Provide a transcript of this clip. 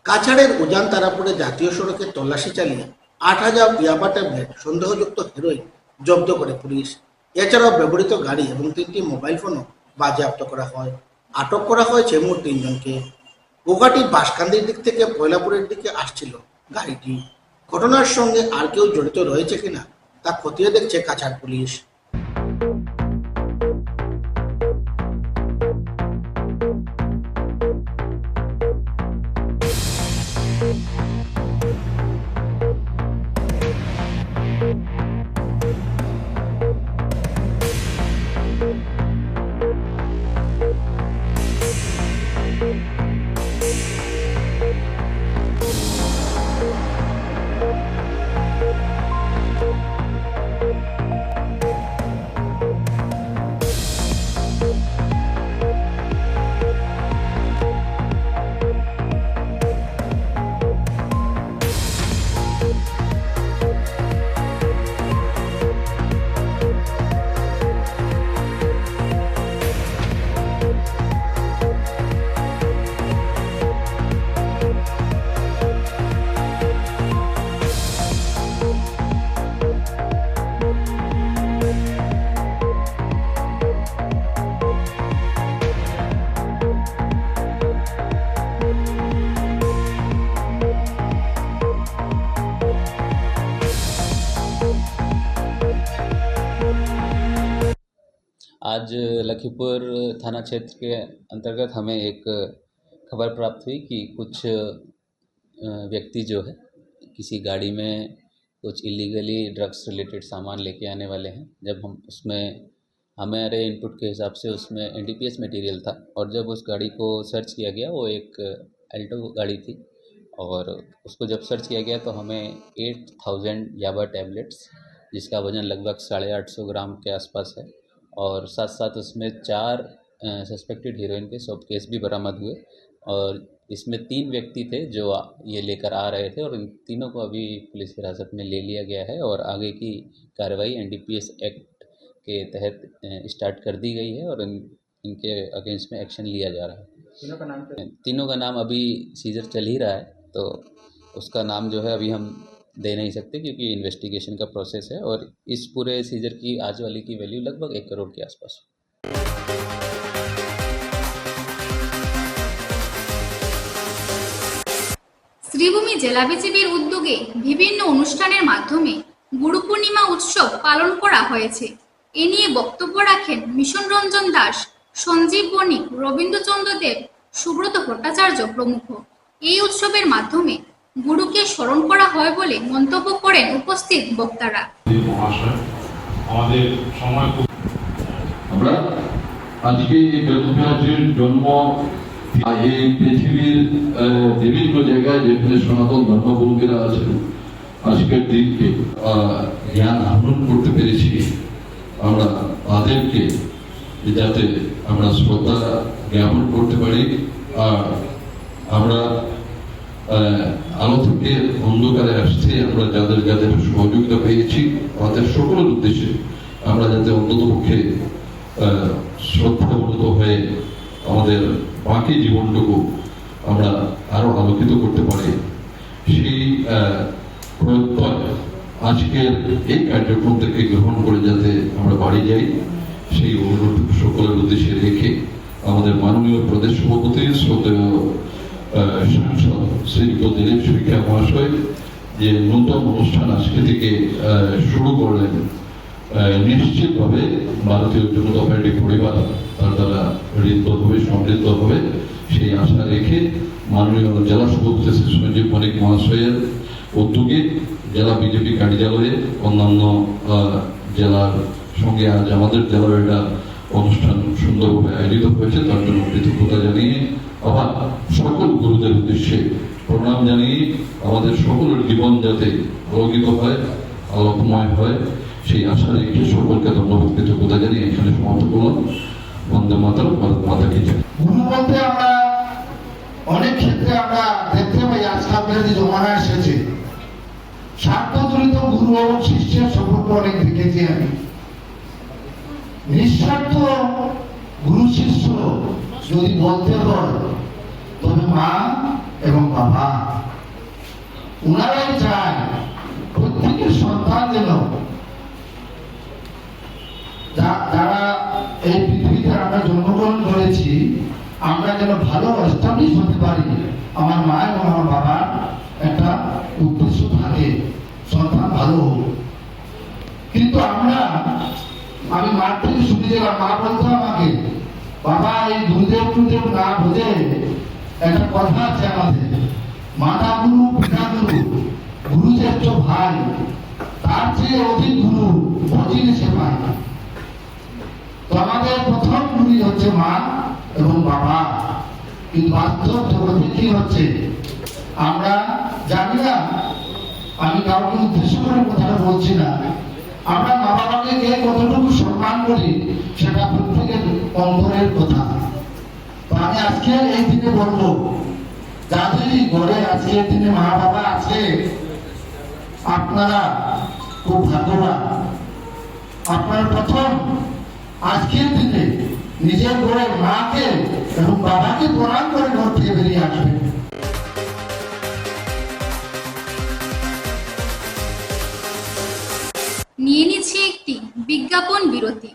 কাছাড়ের উজান তারাপুরে জাতীয় সড়কে তল্লাশি চালিয়ে ৮,০০০ ইয়াবা ট্যাবলেট সন্দেহযুক্ত হেরোইন জব্দ করে পুলিশ। এছাড়াও ব্যবহৃত গাড়ি এবং ৩টি মোবাইল ফোনও বাজেয়াপ্ত করা হয়। আটক করা হয়েছে মোট ৩ জনকে। গোঘাটির বাঁশকান্দির দিক থেকে পয়লাপুরের দিকে আসছিল গাড়িটি। ঘটনার সঙ্গে আর কেউ জড়িত রয়েছে কিনা তা খতিয়ে দেখছে কাছাড় পুলিশ। आज लखीमपुर थाना क्षेत्र के अंतर्गत हमें एक खबर प्राप्त हुई कि कुछ व्यक्ति जो है किसी गाड़ी में कुछ इलीगली ड्रग्स रिलेटेड सामान लेके आने वाले हैं। जब हम उसमें हमारे इनपुट के हिसाब से उसमें एनडीपीएस मटेरियल था और जब उस गाड़ी को सर्च किया गया, वो एक अल्टो गाड़ी थी और उसको जब सर्च किया गया तो हमें 8,000 याबा टैबलेट्स जिसका वज़न लगभग 850 ग्राम के आसपास है और साथ साथ उसमें 4 सस्पेक्टेड हीरोइन के सब केस भी बरामद हुए और इसमें 3 व्यक्ति थे जो ये लेकर आ रहे थे और इन तीनों को अभी पुलिस हिरासत में ले लिया गया है और आगे की कार्रवाई एनडीपीएस एक्ट के तहत स्टार्ट कर दी गई है और इनके अगेंस्ट में एक्शन लिया जा रहा है। तीनों का नाम अभी सीजर चल ही रहा है, तो उसका नाम जो है अभी हम दे नहीं सकते क्योंकि इन्वेस्टिगेशन का प्रोसेस है और इस पूरे सीजर की आज वाली की वैल्यू लगभग 1 करोड़ के आसपास। শ্রীভূমি জেলা বিজেপির উদ্যোগে বিভিন্ন অনুষ্ঠানের মাধ্যমে গুরু পূর্ণিমা উৎসব পালন করা হয়েছে। এ নিয়ে বক্তব্য রাখেন মিশন রঞ্জন দাস, সঞ্জীব বণিক, রবীন্দ্রচন্দ্র দেব, সুব্রত ভট্টাচার্য প্রমুখ। এই উৎসবের মাধ্যমে গুরুকে স্মরণ করা হয় বলে মন্তব্য করেন উপস্থিত বক্তারা। আমরা আজকে বেদব্যাসের জন্ম এই পৃথিবীর বিভিন্ন জায়গায় যেখানে সনাতন ধর্মগুরুকেরা আছেন, আজকের দিনকে জ্ঞান আহরণ করতে পেরেছি। আমরা তাদেরকে যাতে আমরা শ্রদ্ধা জ্ঞাপন করতে পারি আর আমরা আলো থেকে অন্ধকারে আসতে আমরা যাদের যাদের সহযোগিতা পেয়েছি তাদের সকলের উদ্দেশ্যে আমরা যাতে অন্ততপক্ষে শ্রদ্ধাবনত হয়ে আমাদের বাকি জীবনটুকু আমরা আরো আলোকিত করতে পারি, সেই প্রত্যয় আজকের এই কার্যক্রম থেকে গ্রহণ করে যাতে আমরা বাড়ি যাই, সেই অনুরোধ সকলের উদ্দেশ্যে রেখে আমাদের মাননীয় প্রদেশ সভাপতি শ্রদ্ধেয় সাংসদ শ্রীযুক্ত দিলীপ শইকীয়া মহাশয় যে নতুন অনুষ্ঠান আজকে থেকে শুরু করলেন, নিশ্চিতভাবে ভারতীয় জনতা পার্টি পরিবার তার দ্বারা ঋদ্ধ হবে, সমৃদ্ধ হবে সেই আশা রেখে মাননীয় জেলা সভাপতি শ্রী সঞ্জীব বণিক মহাশয়ের উদ্যোগে জেলা বিজেপি কার্যালয়ে অন্যান্য জেলার সঙ্গে আজ আমাদের জেলার একটা অনুষ্ঠান সুন্দরভাবে আয়োজিত হয়েছে, তার জন্য কৃতজ্ঞতা জানিয়ে আবার সকল গুরুদের উদ্দেশ্যে প্রণাম জানিয়ে আমাদের সকলের জীবন যাতে আলোকিত হয়, আলোকময় হয় সেই আশা রেখে সকলকে ধন্যবাদ কৃতজ্ঞতা জানিয়ে এখানে সমাপ্ত করলাম। বন্দে মাতরম, ভারত মাতা কি জয়। গুরু বলতে আমরা অনেক ক্ষেত্রে আমরা দেখতে পাই আজকাল যে জমানা এসেছে স্বার্থজড়িত গুরু এবং শিষ্যের সম্পর্ক অনেক দেখেছি আমি। নিঃস্বার্থ গুরু শিষ্য যদি বলতে হয় তবে মা এবং বাবা, ওনারাই চায় প্রত্যেকের সন্তান যেন যারা এই পৃথিবীতে আমরা জন্মগ্রহণ করেছি, আমরা যেন ভালো এস্টাবলিশ হতে পারি। আমার মা এবং আমার বাবার একটা উদ্দেশ্য থাকে, সন্তান ভালো হোক। কিন্তু আমি মার থেকে শুনে গেলাম, মা বলতো আমাকে, বাবা এই গুরুদেব টুদেব না বোঝে, একটা কথা আছে আমাদের, মাতা গুরু পিতা গুরু, গুরু জ্যেষ্ঠ ভাই, তার চেয়ে অধিক গুরু ভজিলে সে পায়। তো আমাদের প্রথম গুরু হচ্ছে মা এবং বাবা। কিন্তু বাস্তব জগতে কি হচ্ছে আমরা জানি না। আমি কাউকে উদ্দেশ্য করে কথাটা বলছি না। আমরা মা বাবাকে কে কতটুকু সম্মান করি সেটা প্রত্যেকের অন্তরের কথা। তো আমি আজকে এই দিনে বলবো, যাদেরই ঘরে আজকের দিনে মা বাবা আছে, আপনারা খুব ভাগ্যবান। আপনারা প্রথম আজকের দিনে নিজের ঘরে মাকে এবং বাবাকে প্রণাম করে ঘর থেকে বেরিয়ে আসবেন। নিয়ে নিচ্ছে একটি বিজ্ঞাপন বিরতি।